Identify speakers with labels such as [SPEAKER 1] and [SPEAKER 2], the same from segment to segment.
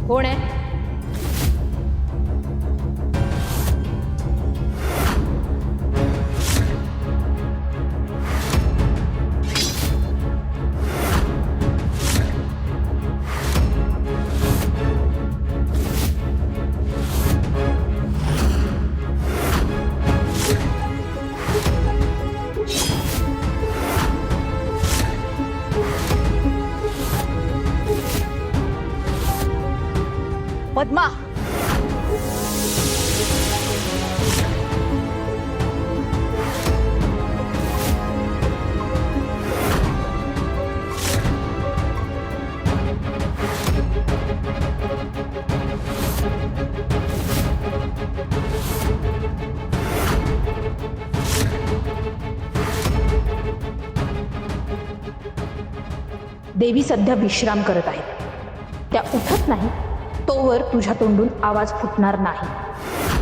[SPEAKER 1] कोण आहे? पद्मा, देवी सध्या विश्राम करत आहेत. त्या उठत नाही तोवर तुझ्या तोंडून आवाज फुटणार नाही.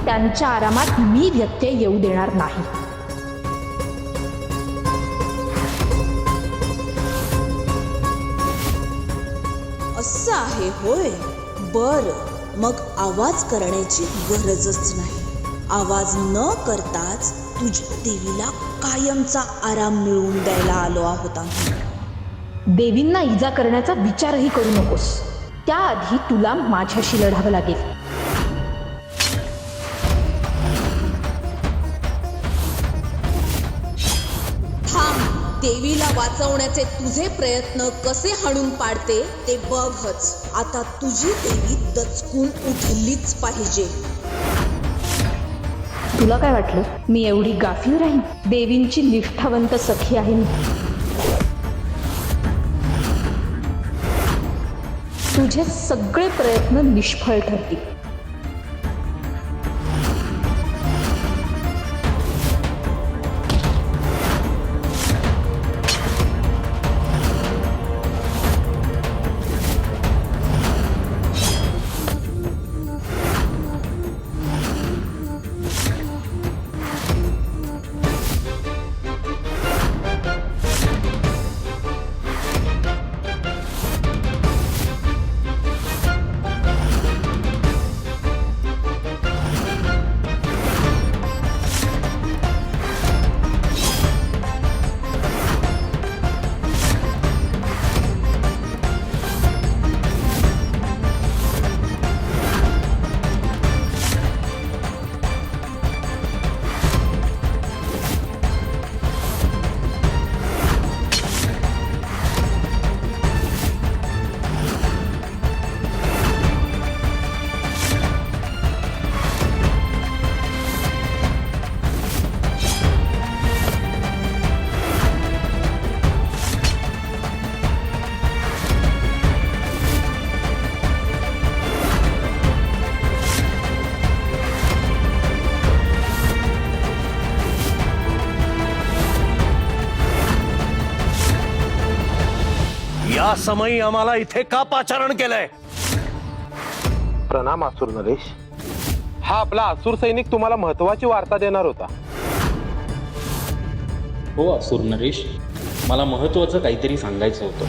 [SPEAKER 1] त्यांच्या आरामात मी व्यत्यय येऊ देणार नाही.
[SPEAKER 2] असं आहे होय. बर, मग आवाज करण्याची गरजच नाही. आवाज न करताच तुझ्या देवीला कायमचा आराम मिळवून द्यायला आलो आहोत आम्ही.
[SPEAKER 1] देवींना इजा करण्याचा विचारही करू नकोस. त्याआधी तुला माझ्याशी लढावं लागेल.
[SPEAKER 2] थांब, देवीला वाचवण्याचे तुझे प्रयत्न कसे हाणून पाडते ते बघच. आता तुझी देवी दचकून उठलीच पाहिजे.
[SPEAKER 1] तुला काय वाटलं मी एवढी गाफील राहीन? देवींची निष्ठावंत सखी आहे मी. तुझे सगळे प्रयत्न निष्फळ ठरतील.
[SPEAKER 3] या समयी आम्हाला इथे का पाचारण केलंय?
[SPEAKER 4] प्रणाम असुर नरेश. हा आपला असुर सैनिक तुम्हाला महत्वाची वार्ता देणार होता.
[SPEAKER 5] हो असुर नरेश, मला महत्वाचं काहीतरी सांगायचं होतं.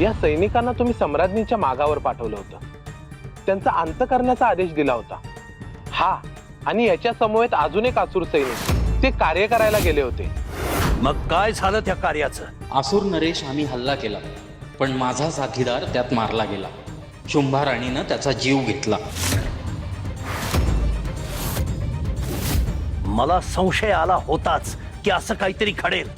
[SPEAKER 4] या सैनिकांना तुम्ही सम्राज्ञीच्या मागावर पाठवलं होतं. त्यांचा अंत करण्याचा आदेश दिला होता. हा आणि याच्या समवेत अजून एक असुर सैनिक ते कार्य करायला गेले होते.
[SPEAKER 3] मग काय झालं त्या कार्याचं?
[SPEAKER 5] असुर नरेश, आम्ही हल्ला केला, पण माझा साथीदार त्यात मारला गेला. शुंभा राणीनं त्याचा जीव घेतला.
[SPEAKER 3] मला संशय आला होताच की असं काहीतरी घडेल.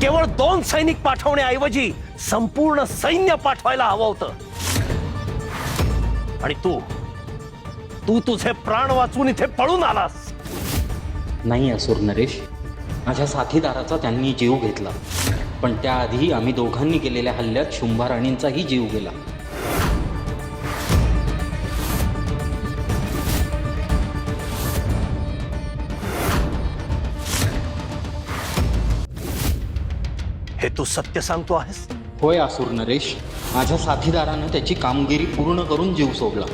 [SPEAKER 3] केवळ 2 सैनिक पाठवण्याऐवजी संपूर्ण सैन्य पाठवायला हवं होतं. आणि तू तुझे प्राण वाचवून इथे पळून आलास.
[SPEAKER 5] नाही असुर नरेश, माझ्या साथीदाराचा त्यांनी जीव घेतला, पण त्याआधी आम्ही दोघांनी केलेल्या हल्ल्यात शुंभा राणींचाही जीव गेला.
[SPEAKER 3] हे तू सत्य सांगतो आहेस?
[SPEAKER 5] होय असुर नरेश, माझ्या साथीदारानं त्याची कामगिरी पूर्ण करून जीव सोडला.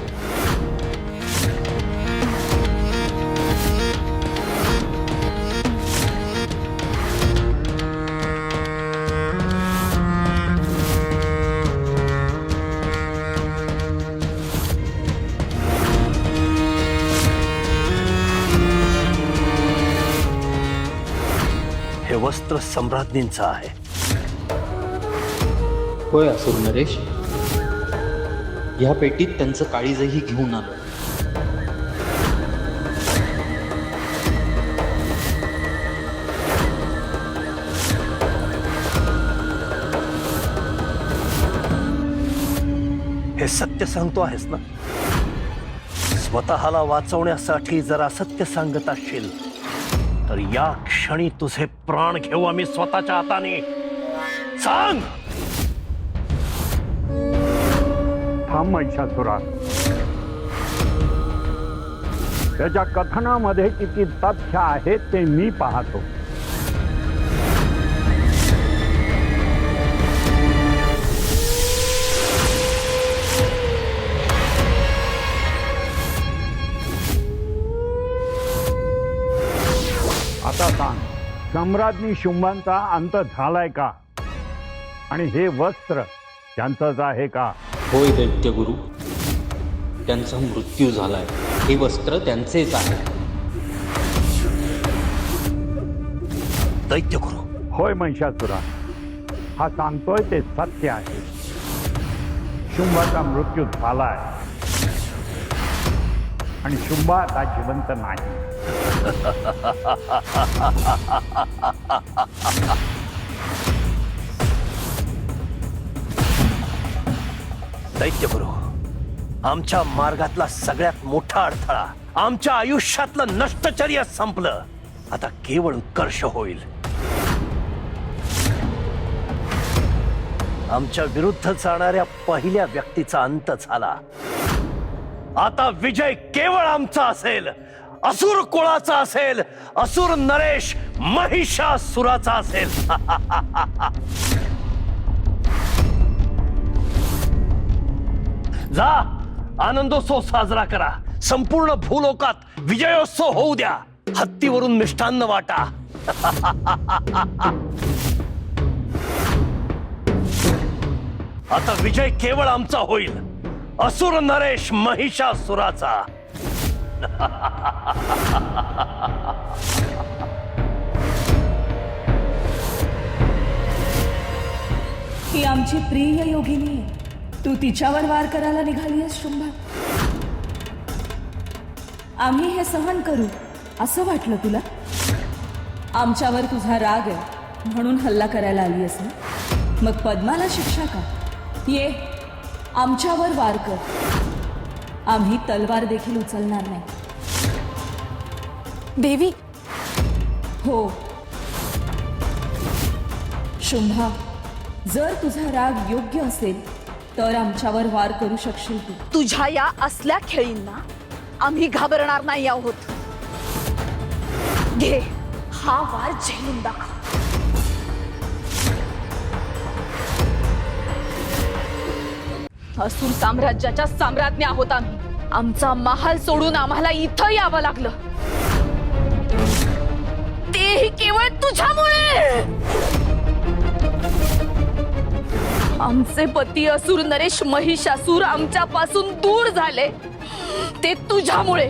[SPEAKER 3] मात्र सम्राज्ञींचा आहे.
[SPEAKER 5] होय असुर नरेश, या पेटीत त्यांचं काळीजही घेऊन आलो.
[SPEAKER 3] हे सत्य सांगतो आहेस ना? स्वतःला वाचवण्यासाठी जर असत्य सांगत असशील तर या क्षणी तुझे प्राण घेऊ आम्ही स्वतःच्या हाताने. सांग.
[SPEAKER 6] थांब महिषासुरा, त्याच्या कथनामध्ये किती तथ्य आहे ते मी पाहतो. आता सांग, सम्राज्ञी शुंभांचा अंत झालाय का? आणि हे वस्त्र त्यांचंच आहे का?
[SPEAKER 5] होय दैत्यगुरु, त्यांचा मृत्यू झालाय. हे वस्त्र त्यांचेच आहे.
[SPEAKER 3] दैत्यगुरु,
[SPEAKER 6] होय महिषासुरा, हा सांगतोय ते सत्य आहे. शुंभाचा मृत्यू झालाय आणि शुंभा आता जिवंत नाही.
[SPEAKER 3] दैत्यगुरु, आमच्या मार्गातला सगळ्यात मोठा अडथळा, आमच्या आयुष्यातलं नष्टचर्य संपलं. आता केवळ उत्कर्ष होईल. आमच्या विरुद्ध जाणाऱ्या पहिल्या व्यक्तीचा अंत झाला. आता विजय केवळ आमचा असेल, असुर कुळाचा असेल, असुर नरेश महिषासुराचा असेल. जा, आनंदोत्सव साजरा करा. संपूर्ण भूलोकात विजयोत्सव होऊ द्या. हत्तीवरून मिष्टान्न वाटा. आता विजय केवळ आमचा होईल, असुर नरेश महिषासुराचा.
[SPEAKER 2] ही आमची प्रिय योगिनी आहे. तू तिच्यावर वार करायला निघालीस शुंभा? आम्ही हे सहन करू असं वाटलं तुला? आमच्यावर तुझा राग आहे म्हणून हल्ला करायला आली ना? मग पद्माला शिक्षा का? ये, आमच्यावर वार कर. आम्ही तलवार देखील उचलणार नाही.
[SPEAKER 1] देवी,
[SPEAKER 2] हो शुंभा, जर तुझा राग योग्य असेल तर आमच्यावर वार करू शकशील तू.
[SPEAKER 1] तुझ्या या असल्या खेळींना आम्ही घाबरणार नाही आहोत. घे, हा वार झेलून दाखव. असुर साम्राज्याच्या साम्राज्ञी आहोत आम्ही. आमचा महाल सोडून आम्हाला इथं यावं लागलं, तेही केवळ तुझ्यामुळे. आमचे पती असुर नरेश महिषासुर आमच्यापासून दूर झाले, ते तुझ्यामुळे.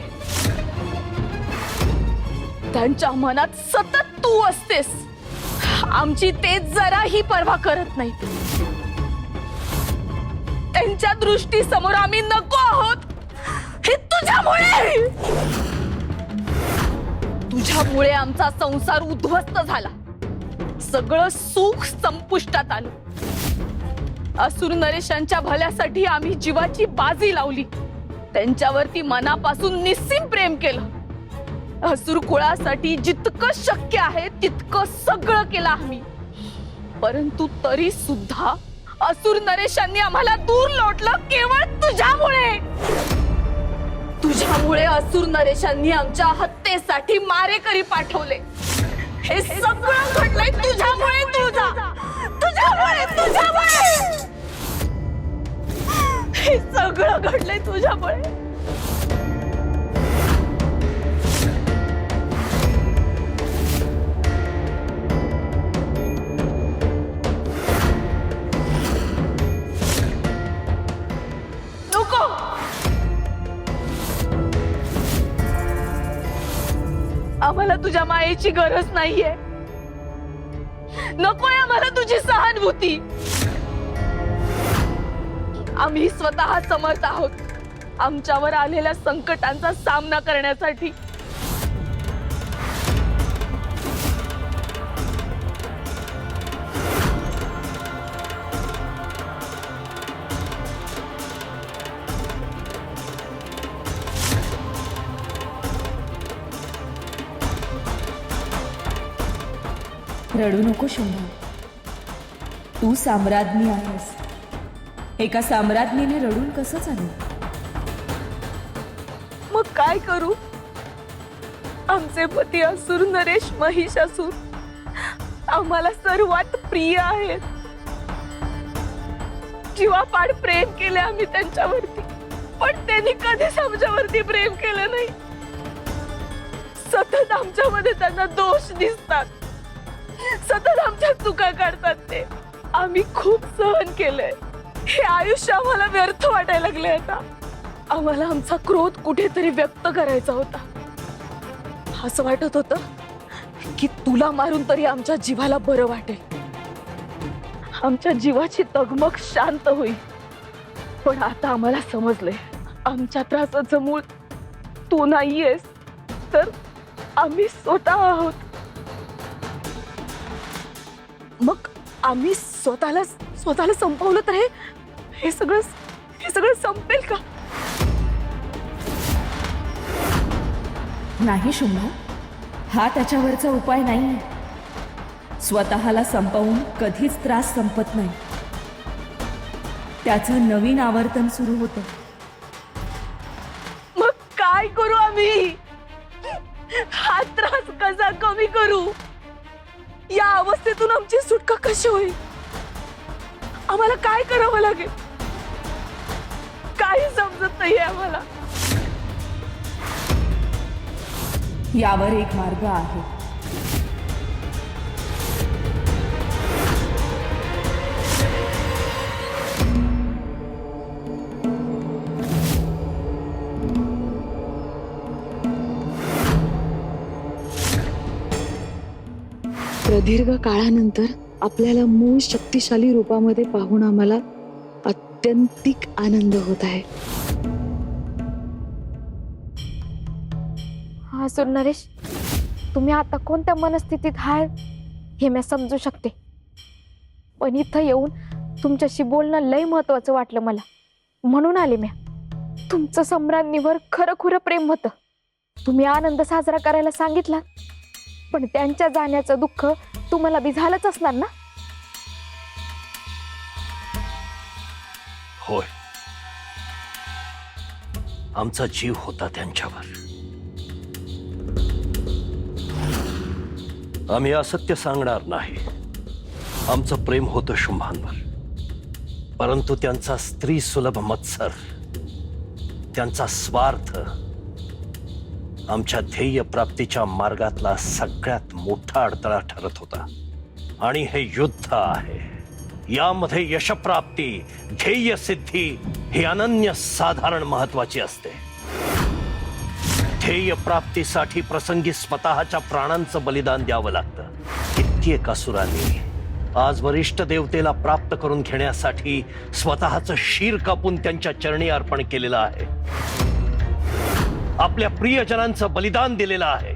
[SPEAKER 1] त्यांच्या मनात सतत तू असतेस. आमची ते जराही पर्वा करत नाही. त्यांच्या दृष्टी समोर आम्ही नको आहोत, हे तुझ्यामुळे. तुझ्यामुळे आमचा संसार उद्ध्वस्त झाला. सगळं सुख संपुष्टात आलं. असुर नरेशांच्या भल्यासाठी आम्ही जीवाची बाजी लावली. त्यांच्यावरती मनापासून निस्सीम प्रेम केलं. असुर कुळासाठी जितकं शक्य आहे तितकं सगळं केलं आम्ही. परंतु तरी सुद्धा असुर नरेशांनी आम्हाला दूर लोटलं केवळ तुझ्यामुळे. तुझ्यामुळे असुर नरेशांनी आमच्या हत्येसाठी मारेकरी पाठवले. हे सगळं घडलंय तुझ्यामुळे. तुझ्यामुळे हे सगळं घडलंय तुझ्यामुळे. नको, आम्हाला तुझ्या मायेची गरज नाहीये. नकोय आम्हाला तुझी सहानुभूती. आम्ही स्वतः समर्थ आहोत आमच्यावर आलेल्या संकटांचा सामना करण्यासाठी.
[SPEAKER 7] रडू नको शुंभा. तू साम्राज्ञी आहेस. एका साम्राज्ञीने रडून कसं चालेल?
[SPEAKER 1] मग काय करू? आमचे पती असुर नरेश महिषासूर आम्हाला सर्वात प्रिय आहेत. जीवापाड प्रेम केले आम्ही त्यांच्यावरती, पण त्यांनी कधीच आमच्यावरती प्रेम केलं नाही. सतत आमच्यामध्ये त्यांना दोष दिसतात, सतत आमच्या चुका काढतात ते. आम्ही खूप सहन केलंय. हे आयुष्य आम्हाला व्यर्थ वाटायला लागले. आता आम्हाला आमचा क्रोध कुठेतरी व्यक्त करायचा होता. असं वाटत होतं की तुला मारून तरी आमच्या जीवाला बरं वाटेल, आमच्या जीवाची तगमग शांत होईल. पण आता आम्हाला समजलंय आमच्या त्रासाचं मूळ तू नाहीयेस, तर आम्ही स्वतः आहोत. मग आम्ही स्वतःला संपवलं तर हे सगळं संपेल का?
[SPEAKER 7] नाही शुंभा, हा त्याच्यावरचा उपाय नाही. स्वतःला संपवून कधीच त्रास संपत नाही. त्याचं नवीन आवर्तन सुरू होतं.
[SPEAKER 1] मग काय करू आम्ही? हा त्रास कसा कमी करू? या अवस्थेतून आमची सुटका कशी होईल? आम्हाला काय करावं लागेल? काही समजत नाहीये आम्हाला.
[SPEAKER 7] यावर एक मार्ग आहे.
[SPEAKER 8] प्रदीर्घ काळानंतर आपल्याला मूळ शक्तिशाली रूपामध्ये पाहून आम्हाला अत्यंतिक आनंद होत आहे.
[SPEAKER 9] हा असुर नरेश, तुम्ही आता कोणत्या मनस्थितीत आहे हे मी समजू शकते, पण इथं येऊन तुमच्याशी बोलणं लय महत्वाचं वाटलं मला, म्हणून आले मी. तुमचं सम्राज्ञीवर खरं प्रेम होतं. तुम्ही आनंद साजरा करायला सांगितला, पण त्यांच्या जाण्याचं दुःख तुम्हाला बी झालंच असणार ना?
[SPEAKER 3] होय, आमचा जीव होता त्यांच्यावर. आम्ही असत्य सांगणार नाही. आमचं प्रेम होतं शुंभांवर, परंतु त्यांचा स्त्री सुलभ मत्सर, त्यांचा स्वार्थ आमच्या ध्येय प्राप्तीच्या मार्गातला सगळ्यात मोठा अडथळा ठरत होता. आणि हे युद्ध आहे. यामध्ये यशप्राप्ती, ध्येय सिद्धी ही अनन्य साधारण महत्वाची असते. ध्येय प्राप्तीसाठी प्रसंगी स्वतःच्या प्राणांचं बलिदान द्यावं लागतं. कित्येक असुरांनी आज वरिष्ठ देवतेला प्राप्त करून घेण्यासाठी स्वतःचं शीर कापून त्यांच्या चरणी अर्पण केलेलं आहे. आपल्या प्रियजनांचं बलिदान दिलेलं आहे.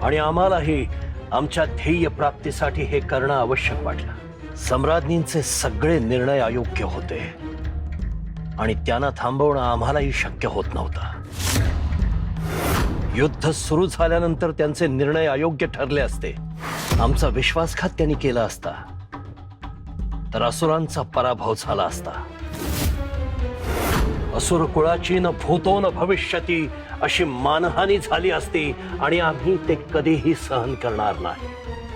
[SPEAKER 3] आणि आम्हालाही आमच्या ध्येय प्राप्तीसाठी हे करणं आवश्यक वाटलं. सम्राज्ञींचे सगळे निर्णय अयोग्य होते आणि त्यांना थांबवणं आम्हालाही शक्य होत नव्हतं. युद्ध सुरू झाल्यानंतर त्यांचे निर्णय अयोग्य ठरले असते, आमचा विश्वासघात त्यांनी केला असता, तर असुरांचा पराभव झाला असता. असुर कुळाची न भूतो न भविष्यती अशी मानहानी झाली असती आणि आम्ही ते कधीही सहन करणार नाही.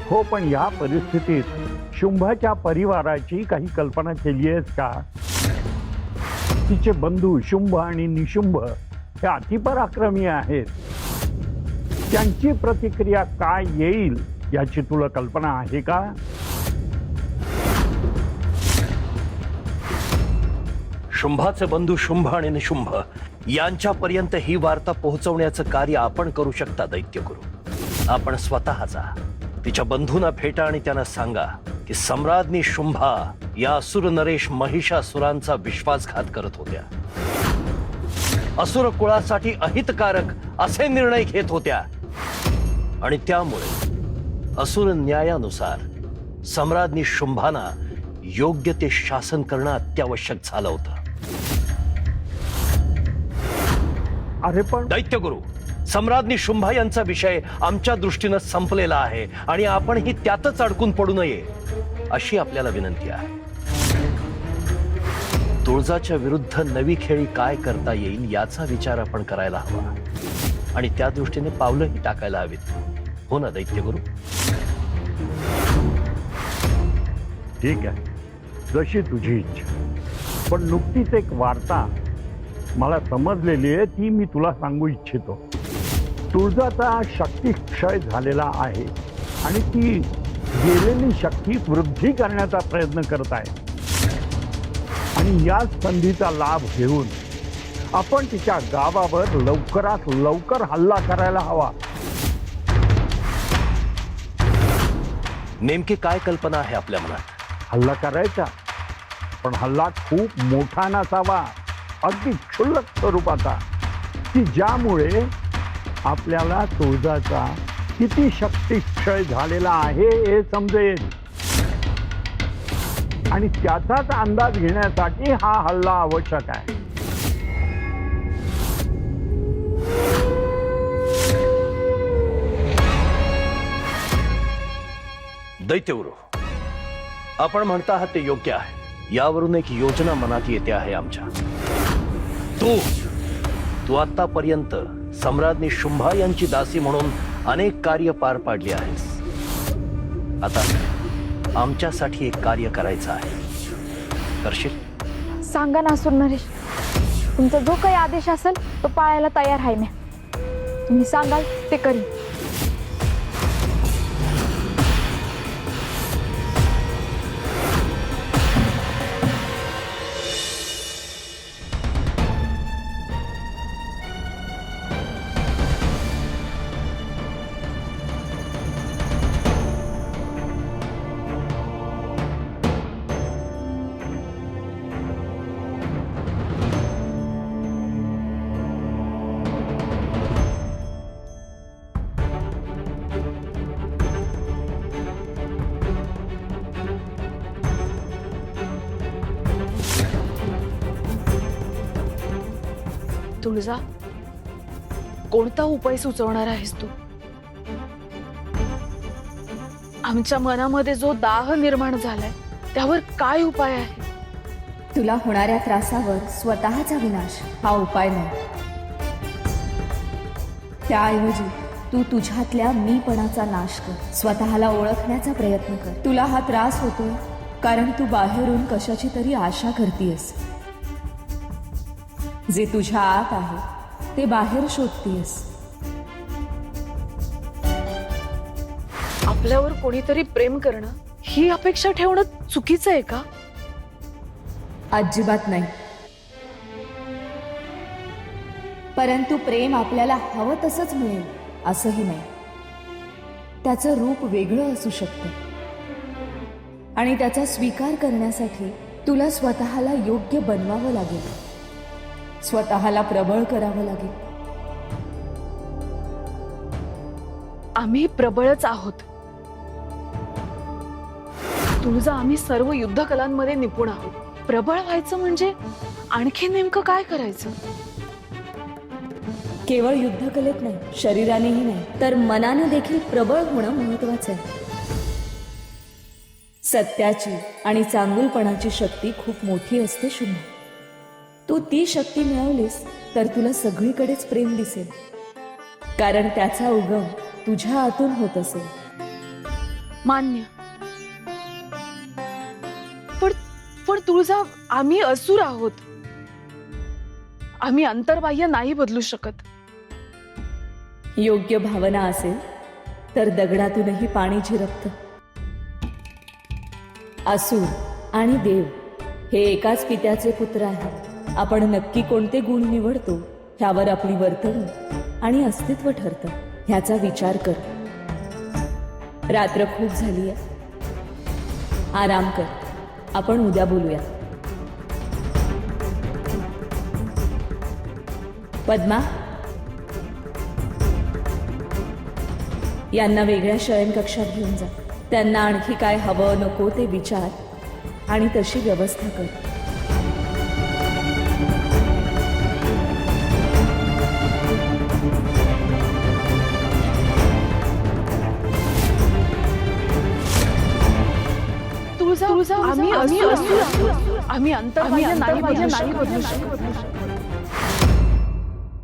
[SPEAKER 6] हो, पण या परिस्थितीत शुंभाच्या परिवाराची काही कल्पना केली आहेस का? तिचे बंधू शुंभ आणि निशुंभ हे अतिपराक्रमी आहेत. त्यांची प्रतिक्रिया काय येईल याची तुला कल्पना आहे का?
[SPEAKER 3] शुंभाचे बंधू शुंभ आणि निशुंभ यांच्यापर्यंत ही वार्ता पोहोचवण्याचं कार्य आपण करू शकता दैत्यगुरु. आपण स्वतः जा, तिच्या बंधूंना भेटा आणि त्यांना सांगा की सम्राज्ञी शुंभा या असुर नरेश महिषासुरांचा विश्वासघात करत होत्या, असुर कुळासाठी अहितकारक असे निर्णय घेत होत्या आणि त्यामुळे असुर न्यायानुसार सम्राज्ञी शुंभाना योग्य ते शासन करणं अत्यावश्यक झालं होतं.
[SPEAKER 6] अरे पण
[SPEAKER 3] दैत्यगुरु, सम्राज्ञी शुंभा यांचा विषय आमच्या दृष्टीनं संपलेला आहे आणि आपणही त्यातच अडकून पडू नये अशी आपल्याला विनंती आहे. तुळजाच्या विरुद्ध नवी खेळी काय करता येईल याचा विचार आपण करायला हवा आणि त्या दृष्टीने पावलंही टाकायला हवीत. हो ना दैत्यगुरु?
[SPEAKER 6] ठीक आहे, जशी तुझी इच्छा. पण नुकतीच एक वार्ता मला समजलेली आहे, ती मी तुला सांगू इच्छितो. तुळजाचा शक्ती क्षय झालेला आहे आणि ती गेलेली शक्ती वृद्धी करण्याचा प्रयत्न करत आहे आणि या संधीचा लाभ घेऊन आपण तिच्या गावावर लवकरात लवकर हल्ला करायला हवा.
[SPEAKER 3] नेमकी काय कल्पना आहे आपल्या मनात?
[SPEAKER 6] हल्ला करायचा, पण हल्ला खूप मोठा नसावा, अगदी क्षुल्लक स्वरूपाचा, की ज्यामुळे आपल्याला तुळजाचा किती शक्ती क्षय झालेला आहे हे समजेल आणि त्याचाच अंदाज घेण्यासाठी हा हल्ला आवश्यक आहे.
[SPEAKER 3] दैत्यगुरु, आपण म्हणता आहात ते योग्य आहे. यावरून एक योजना मनात येते आहे आमच्या. तू आतापर्यंत सम्राज्ञी शुंभा यांची दासी म्हणून अनेक कार्य पार पाडली आहेस. आता आमच्यासाठी एक कार्य करायचं आहे, करशील?
[SPEAKER 9] सांगा ना असुर नरेश, तुमचा जो काही आदेश असेल तो पाळायला तयार आहे मी. तुम्ही सांगाल ते करीन.
[SPEAKER 1] तुळजा, कोणता उपाय सुचवणार आहेस तू? आमच्या मनामध्ये जो दाह निर्माण झालाय त्यावर काय उपाय आहे?
[SPEAKER 7] तुला होणाऱ्या त्रासावर स्वतःचा विनाश हा उपाय नाही. त्याऐवजी तू तुझ्यातल्या मीपणाचा नाश कर, स्वतःला ओळखण्याचा प्रयत्न कर. तुला हा त्रास होतोय कारण तू बाहेरून कशाची तरी आशा करतीयस. जे तुझ्या आत आहे ते बाहेर शोधतीयस.
[SPEAKER 1] आपल्यावर कोणीतरी प्रेम करणं ही अपेक्षा ठेवणं चुकीचं आहे का?
[SPEAKER 7] अजिबात नाही. परंतु प्रेम आपल्याला हवं तसंच मिळेल असंही नाही. त्याचं रूप वेगळं असू शकतं आणि त्याचा स्वीकार करण्यासाठी तुला स्वतःला योग्य बनवावं लागेल, स्वतःला प्रबळ करावं लागेल.
[SPEAKER 1] आम्ही प्रबळच आहोत तुळजा. आम्ही सर्व युद्ध कलांमध्ये निपुण आहोत. प्रबळ व्हायचं म्हणजे आणखी नेमकं काय करायचं?
[SPEAKER 7] केवळ युद्धकलेत नाही, शरीरानेही नाही, तर मनाने देखील प्रबळ होणं महत्वाचं आहे. सत्याची आणि चांगुलपणाची शक्ती खूप मोठी असते शुंभ. तू ती शक्ती मिळवलीस तर तुला सगळीकडेच प्रेम दिसेल, कारण त्याचा उगम तुझ्या आतून होत असेल.
[SPEAKER 1] मान्य. पण तुळजा, आम्ही असुर आहोत. आम्ही अंतर्बाह्य नाही बदलू शकत.
[SPEAKER 7] योग्य भावना असेल तर दगडातूनही पाणी झिरपतं. असुर आणि देव हे एकाच पित्याचे पुत्र आहेत. आपण नक्की कोणते गुण निवडतो ह्यावर आपली वर्तणूक आणि अस्तित्व ठरतं. ह्याचा विचार कर. रात्र खूप झाली आहे, आराम कर. आपण उद्या बोलूया. पद्मा, यांना वेगळ्या शयनकक्षात घेऊन जा. त्यांना आणखी काय हवं नको ते विचार आणि तशी व्यवस्था कर.
[SPEAKER 1] तुळजा आम्ही अंतर्बाह्य नाही बदलू शकत.